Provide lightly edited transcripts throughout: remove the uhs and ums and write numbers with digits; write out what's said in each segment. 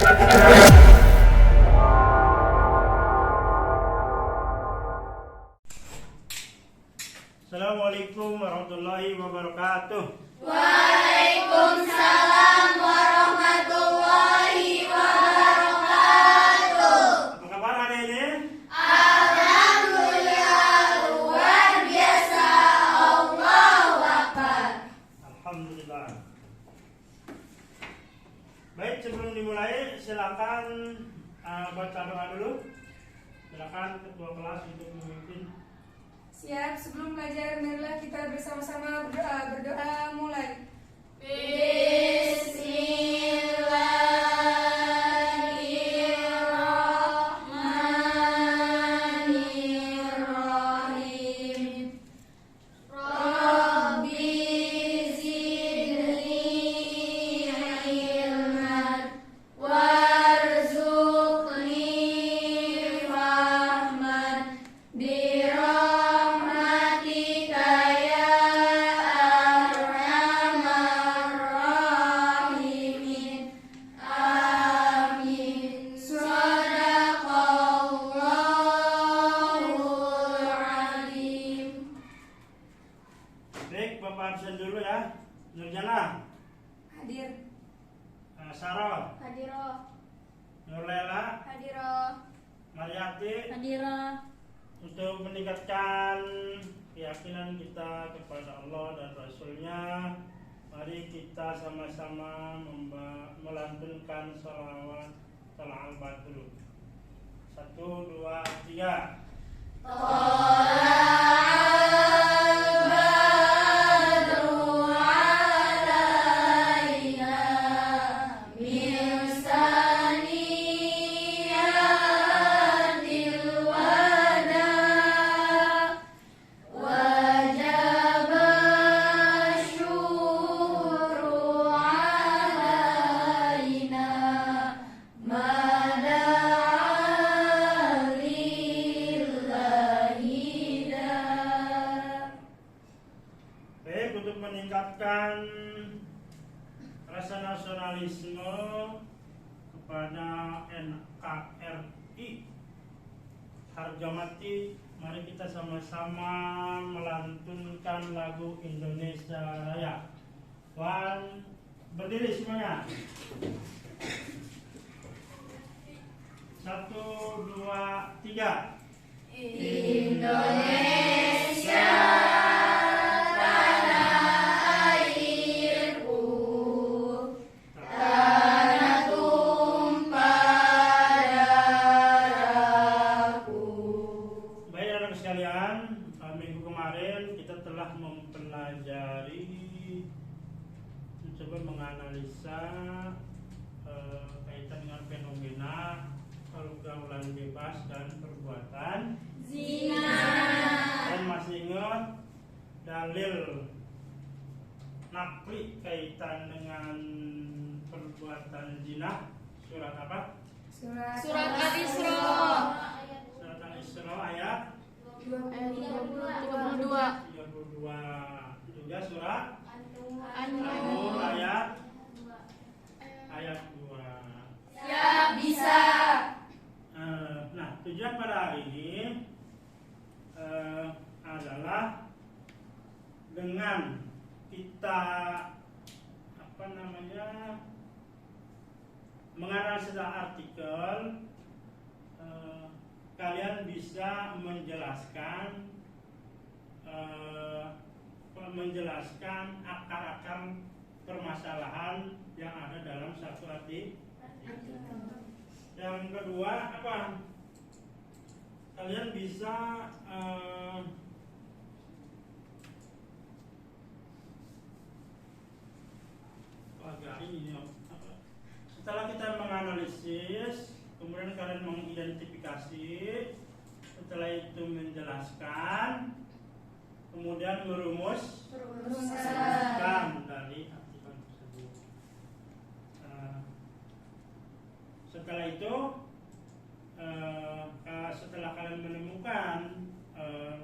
Assalamualaikum warahmatullahi wabarakatuh. Waalaikumsalam warahmatullahi wabarakatuh. Apa kabar hari ini? Alhamdulillah luar biasa. Allahu Akbar. Alhamdulillah. Baik, sebelum dimulai silakan baca doa dulu. Silakan ketua kelas untuk memimpin. Siap, sebelum belajar marilah kita bersama-sama berdoa mulai. Bismillahirrahmanirrahim. Rabbi zidni ilman warzuqni fahman birahmatika ya arhamar rahimin. Amin. Shadaqallahul alim. Baik, Bapak absen dulu ya. Nurjana, Hadir. Sarah, Hadiroh. Nurlela, Hadiroh. Mariati, Hadiroh. untuk meningkatkan keyakinan kita kepada Allah dan Rasulnya, mari kita sama-sama melantunkan sholawat al-Fatihah dulu. 1, 2, 3. Badru alaina min saniyatil wada wajaba syukru alaina mada'a lillahi da. Baik, untuk meningkatkan rasa nasionalisme kepada NKRI harga mati, mari kita sama-sama melantunkan lagu Indonesia Raya. Berdiri semuanya. 1, 2, 3. Indonesia tanah airku, tanah tumpah darahku. Baik anak sekalian, minggu kemarin kita telah mempelajari, mencoba menganalisa kaitan dengan fenomena pergaulan bebas dan perbuatan Zina. Dan masih ingat dalil nakli kaitan dengan perbuatan zina, surat apa? Surat Al-Isra. Surat Al-Isra ayat 32. 32. Juga surat An-Nur. Nur ayat 2. Siap, bisa. Nah, tujuan pada hari ini adalah dengan kita menganalisa artikel, kalian bisa menjelaskan akar-akar permasalahan yang ada dalam satu artikel. Yang kedua apa? Kalian bisa setelah kita menganalisis, kemudian kalian mengidentifikasi, setelah itu menjelaskan, kemudian merumuskan dari artikel tersebut. Setelah itu, setelah kalian menemukan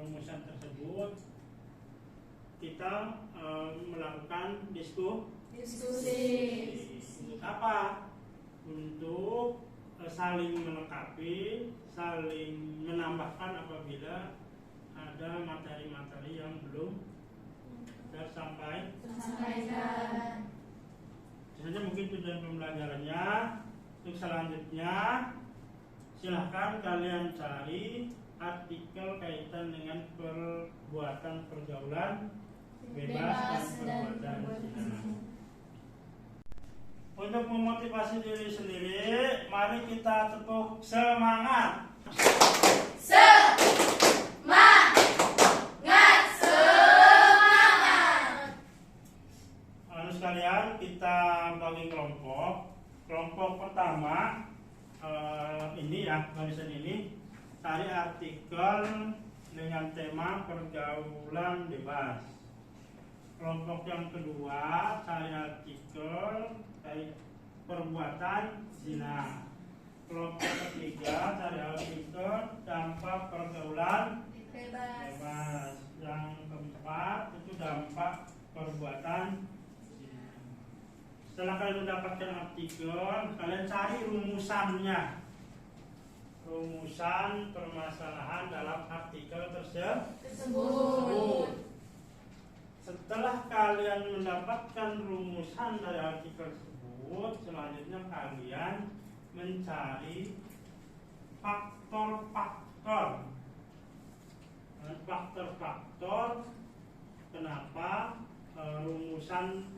rumusan tersebut, kita melakukan diskusi. Diskusi. Untuk apa? untuk saling melengkapi, saling menambahkan apabila ada materi-materi yang belum Sampaikan. Saja mungkin tujuan pembelajarannya. Untuk selanjutnya silahkan kalian cari artikel kaitan dengan perbuatan pergaulan bebas dan perbuatan zina. Untuk memotivasi diri sendiri, mari kita tepuk semangat. Lalu sekalian kita bagi kelompok. Kelompok pertama ini ya, barisan ini cari artikel dengan tema pergaulan bebas. Kelompok yang kedua cari artikel perbuatan zina. Kelompok ketiga cari artikel dampak pergaulan bebas. Yang keempat itu dampak perbuatan zina. Setelah kalian mendapatkan artikel, kalian cari rumusannya. Rumusan permasalahan dalam artikel tersebut. Setelah kalian mendapatkan rumusan dari artikel tersebut, selanjutnya kalian mencari faktor-faktor kenapa rumusan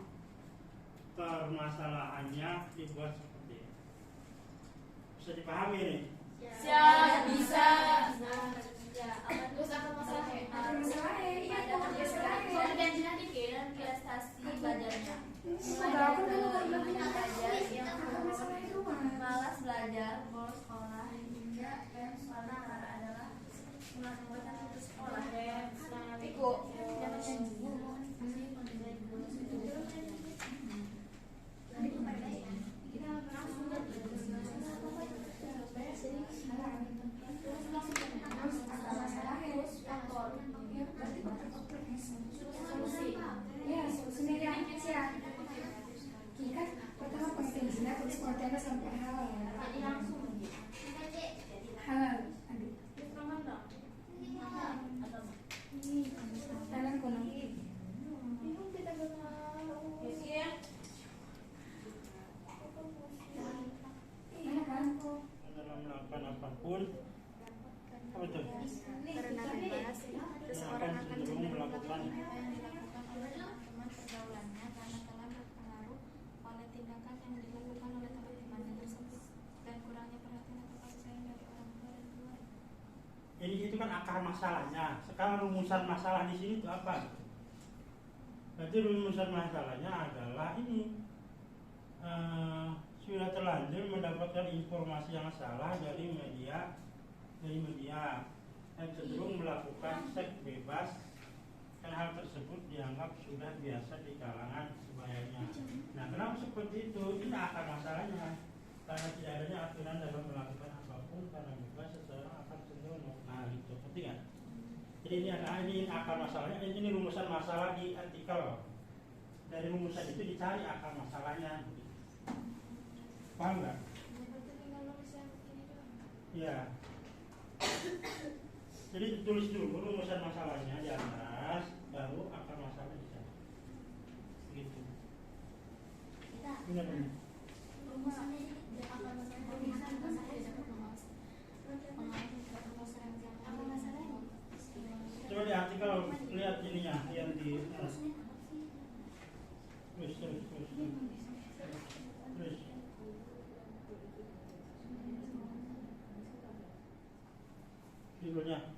permasalahannya dibuat seperti ini. Bisa dipahami nih? Siap, bisa. Terus apa masalahnya? Iya, Dan nanti kirim ke stasi belajarnya. Malas belajar, bolos sekolah, hingga yang sekolah adalah melakukan putus sekolah. Iko. Ya, solusinya siap. Kita pertama pengertian zina, terus pengertiannya sampai halal. Jadi langsung Halal. Aduh. Tangan kuno. Mana kan? Dalam melakukan apapun, apa itu? karena bebas, seseorang akan cenderung melakukan apa yang dilakukan oleh teman pergaulannya karena telah terpengaruh oleh tindakan yang dilakukan oleh teman-temannya tersebut dan kurangnya perhatian atau kasih sayang dari orang tua dan keluarga. Jadi itu kan akar masalahnya. Sekarang rumusan masalah di sini itu apa? Berarti rumusan masalahnya adalah ini sudah terlanjur mendapatkan informasi yang salah dari media dan cenderung melakukan seks bebas, dan hal tersebut dianggap sudah biasa di kalangan sebayanya. Nah, kenapa seperti itu? Ini akar masalahnya. Karena tidak adanya aturan dalam melakukan apapun karena bebas, seseorang akan cenderung nah gitu. Ngerti nggak? Jadi ini akar masalahnya. Ini rumusan masalah di artikel. Dari rumusan itu dicari akar masalahnya. Paham nggak? Ya. Jadi tulis dulu rumusan masalahnya di atas, baru akar masalah di sana. Gitu. Benar benar. Coba di artikel lihat ininya yang di terus. Judulnya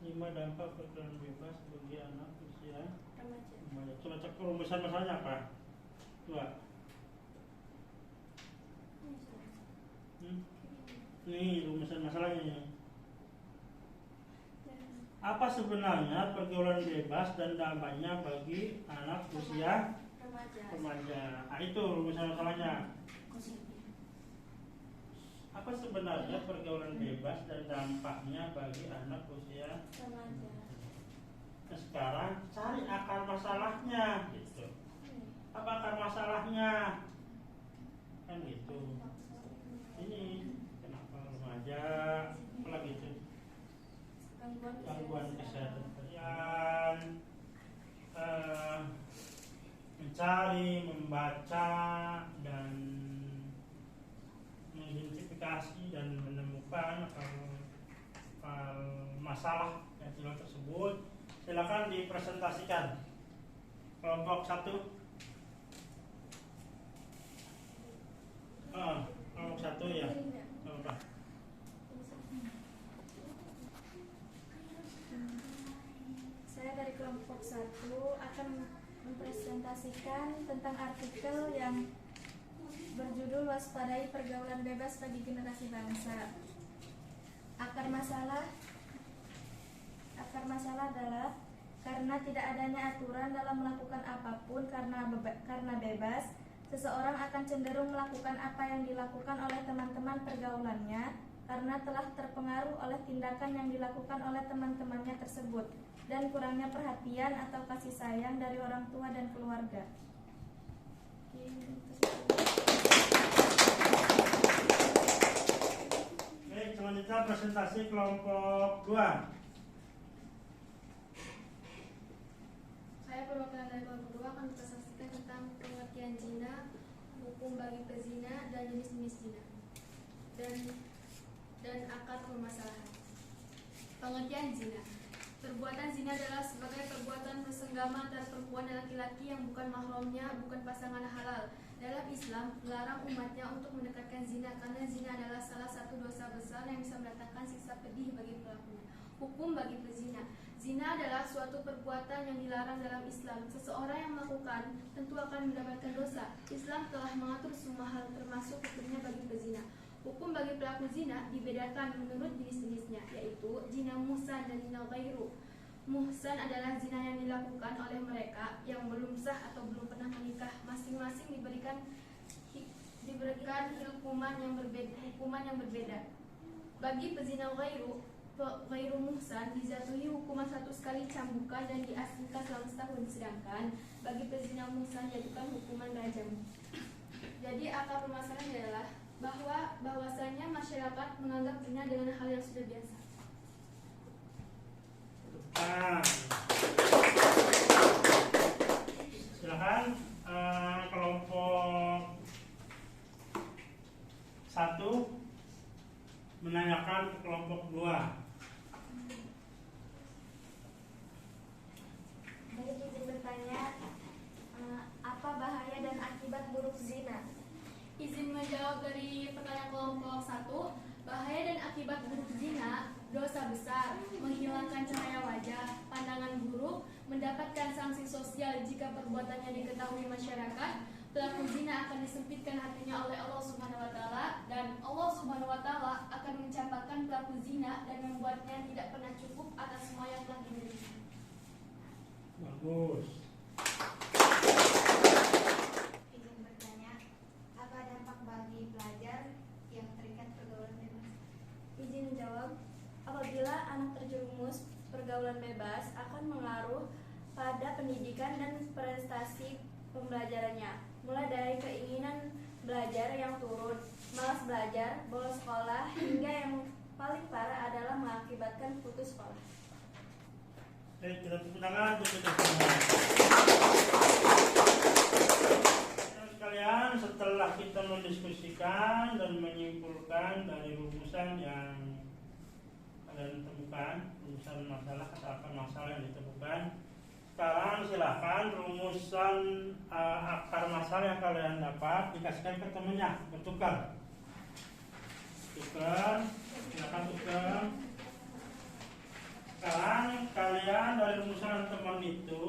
5 dampak pergaulan bebas bagi anak usia remaja. Coba cek rumusan masalahnya apa? Coba. Nih rumusan masalahnya. Apa sebenarnya pergaulan bebas dan dampaknya bagi anak usia remaja? Nah, itu rumusan masalahnya. Apa sebenarnya pergaulan bebas dan dampaknya bagi anak usia remaja? Nah, sekarang cari akar masalahnya gitu. Apa akar masalahnya? kan gitu. Ini kenapa remaja apalagi itu gangguan kesehatan kalian, mencari, membaca dan mengidentifikasi dan menemukan masalah yang tersebut. Silakan dipresentasikan. Kelompok 1. Kelompok 1 ya. Apa? Saya dari kelompok 1 akan mempresentasikan tentang artikel yang berjudul Waspadai Pergaulan Bebas bagi Generasi Bangsa. Akar masalah adalah karena tidak adanya aturan dalam melakukan apapun karena bebas, seseorang akan cenderung melakukan apa yang dilakukan oleh teman-teman pergaulannya karena telah terpengaruh oleh tindakan yang dilakukan oleh teman-temannya tersebut dan kurangnya perhatian atau kasih sayang dari orang tua dan keluarga. Baik, selanjutnya presentasi kelompok 2. Saya perwakilan dari kelompok 2 akan mempresentasikan tentang pengertian zina, hukum bagi pezina dan jenis-jenis zina dan akar permasalahan. Pengertian zina. Perbuatan zina adalah sebagai perbuatan bersenggama antara perempuan dan laki-laki yang bukan mahramnya, bukan pasangan halal. Dalam Islam, melarang umatnya untuk mendekatkan zina karena zina adalah salah satu dosa besar yang bisa mendatangkan siksa pedih bagi pelakunya. Hukum bagi pezina. Zina adalah suatu perbuatan yang dilarang dalam Islam. Seseorang yang melakukan tentu akan mendapatkan dosa. Islam telah mengatur semua hal termasuk hukumnya bagi pezina. Hukum bagi pelaku zina dibedakan menurut jenis-jenisnya, yaitu zina muhsan dan zina ghairu. Muhsan adalah zina yang dilakukan oleh mereka yang belum sah atau belum pernah menikah. Masing-masing diberikan hukuman yang berbeda. Bagi pezina ghairu muhsan dijatuhi hukuman 1 kali cambukan dan diasingkan selama setahun, sedangkan bagi pezina muhsan dijatuhkan hukuman rajam. Jadi akar permasalahan adalah bahwasanya masyarakat menganggap zina dengan hal yang sudah biasa. Silakan kelompok 1 menanyakan ke kelompok 2. Baik, izin bertanya, apa bahaya dan akibat buruk zina? Izin menjawab dari pertanyaan kelompok 1. Bahaya dan akibat buruk zina: dosa besar, menghilangkan cahaya wajah, pandangan buruk, mendapatkan sanksi sosial jika perbuatannya diketahui masyarakat. Pelaku zina akan disempitkan hatinya oleh Allah Subhanahu wa taala dan Allah Subhanahu wa taala akan mencampakkan pelaku zina dan membuatnya tidak pernah cukup atas semua yang telah dimiliki. Bagus. Izin bertanya, apa dampak bagi pelajar yang terikat pergaulan bebas? Izin menjawab, apabila anak terjerumus pergaulan bebas akan mengaruh pada pendidikan dan prestasi pembelajarannya, mulai dari keinginan belajar yang turun, malas belajar, bolos sekolah, hingga yang paling parah adalah mengakibatkan putus sekolah. Baik, kita tepuk tangan untuk kita semua. Sekalian, setelah kita mendiskusikan dan menyimpulkan dari rumusan yang kalian temukan, rumusan masalah atau akar masalah yang ditemukan, sekarang silakan rumusan akar masalah yang kalian dapat dikasihkan ke temannya, bertukar. Silakan tukar. Sekarang kalian dari rumusan teman itu,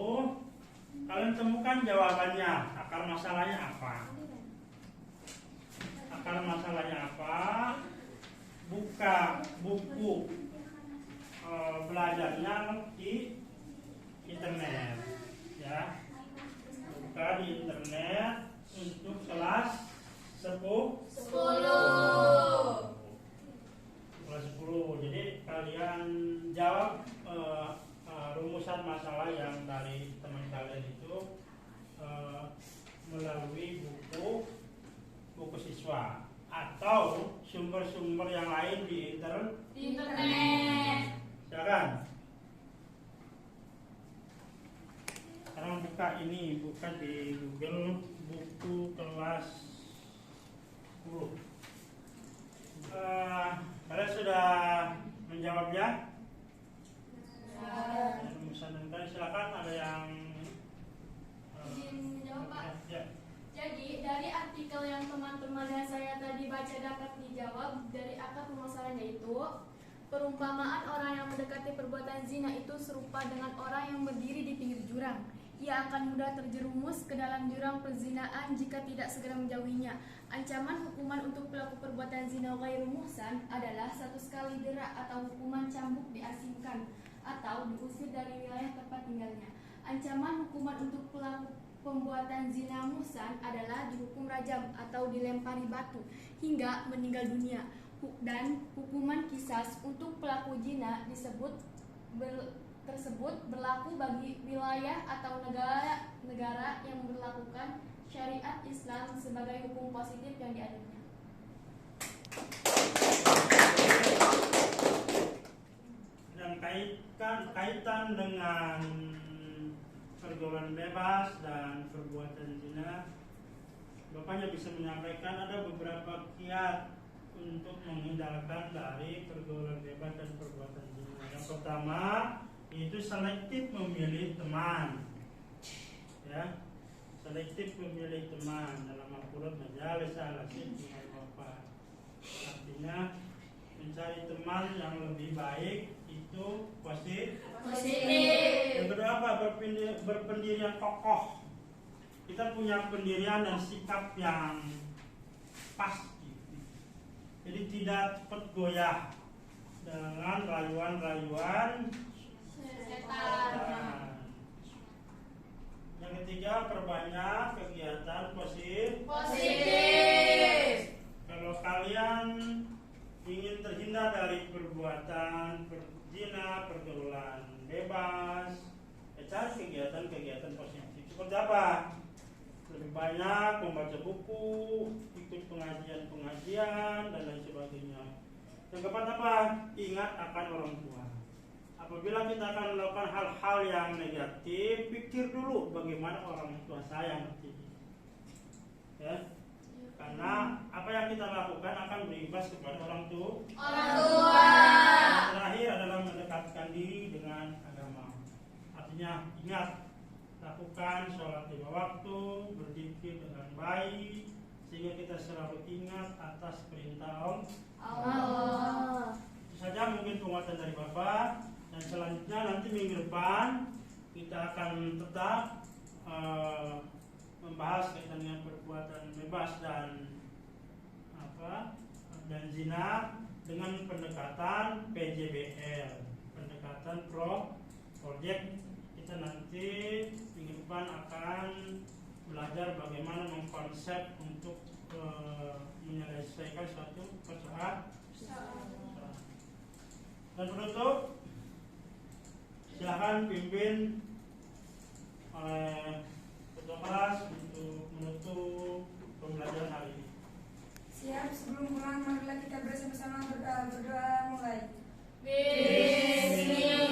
kalian temukan jawabannya, akar masalahnya apa. Akar masalahnya apa? Buka buku belajarnya di internet, ya. Buka di internet untuk kelas 10. Kelas 10. Jadi kalian jawab rumusan masalah yang dari teman kalian itu melalui buku siswa atau sumber-sumber yang lain di internet. Silakan. Sekarang buka ini, buka di Google buku kelas 10. Kalian sudah menjawabnya? Silakan, ada yang Izin menjawab, Pak. ya. Jadi dari artikel yang teman-teman yang saya tadi baca dapat dijawab dari akar permasalahannya itu, perumpamaan orang yang mendekati perbuatan zina itu serupa dengan orang yang berdiri di pinggir jurang. Ia akan mudah terjerumus ke dalam jurang perzinaan jika tidak segera menjauhinya. Ancaman hukuman untuk pelaku perbuatan zina ghairu muhsan adalah 1 kali dera atau hukuman cambuk diasingkan atau diusir dari wilayah tempat tinggalnya. Ancaman hukuman untuk pelaku pembuatan zina muhsan adalah dihukum rajam atau dilempari batu hingga meninggal dunia. Dan hukuman kisas untuk pelaku zina tersebut berlaku bagi wilayah atau negara yang memberlakukan syariat Islam sebagai hukum positif yang dianutnya. Dan kaitan dengan pergaulan bebas dan perbuatan zina, Bapaknya bisa menyampaikan ada beberapa kiat untuk menghindarkan dari pergaulan bebas dan perbuatan zina. Yang pertama itu selektif memilih teman, ya, selektif memilih teman dalam Al-Quran majalis al-asid dengan Bapak. Artinya mencari teman yang lebih baik itu positif. Yang kedua apa? Berpendirian kokoh. Kita punya pendirian dan sikap yang pasti. Jadi tidak cepat goyah dengan rayuan-rayuan setan. Yang ketiga, perbanyak kegiatan positif. Kalau kalian ingin terhindar dari perbuatan berzina, pergaulan bebas, cari kegiatan-kegiatan positif. Seperti apa? Lebih banyak membaca buku, ikut pengajian-pengajian dan lain sebagainya. Yang keempat apa? Ingat akan orang tua. Apabila kita akan melakukan hal-hal yang negatif, pikir dulu bagaimana orang tua saya nanti. Ya. Karena apa yang kita lakukan akan berimbas kepada orang tua. Yang terakhir adalah mendekatkan diri dengan agama. Artinya ingat, lakukan sholat lima waktu, berzikir dengan baik, sehingga kita selalu ingat atas perintah Allah. Itu saja mungkin penguatan dari Bapak. Dan selanjutnya nanti minggu depan kita akan tetap membahas kaitan dengan perbuatan bebas dan zina dengan pendekatan PJBL, pendekatan project. Kita nanti minggu depan akan belajar bagaimana mengkonsep untuk menyelesaikan suatu persoalan. Dan penutup, silakan pimpin oleh ketua kelas untuk menutup pembelajaran hari ini. Siap, sebelum pulang marilah kita bersama-sama berdoa mulai. Bismillah.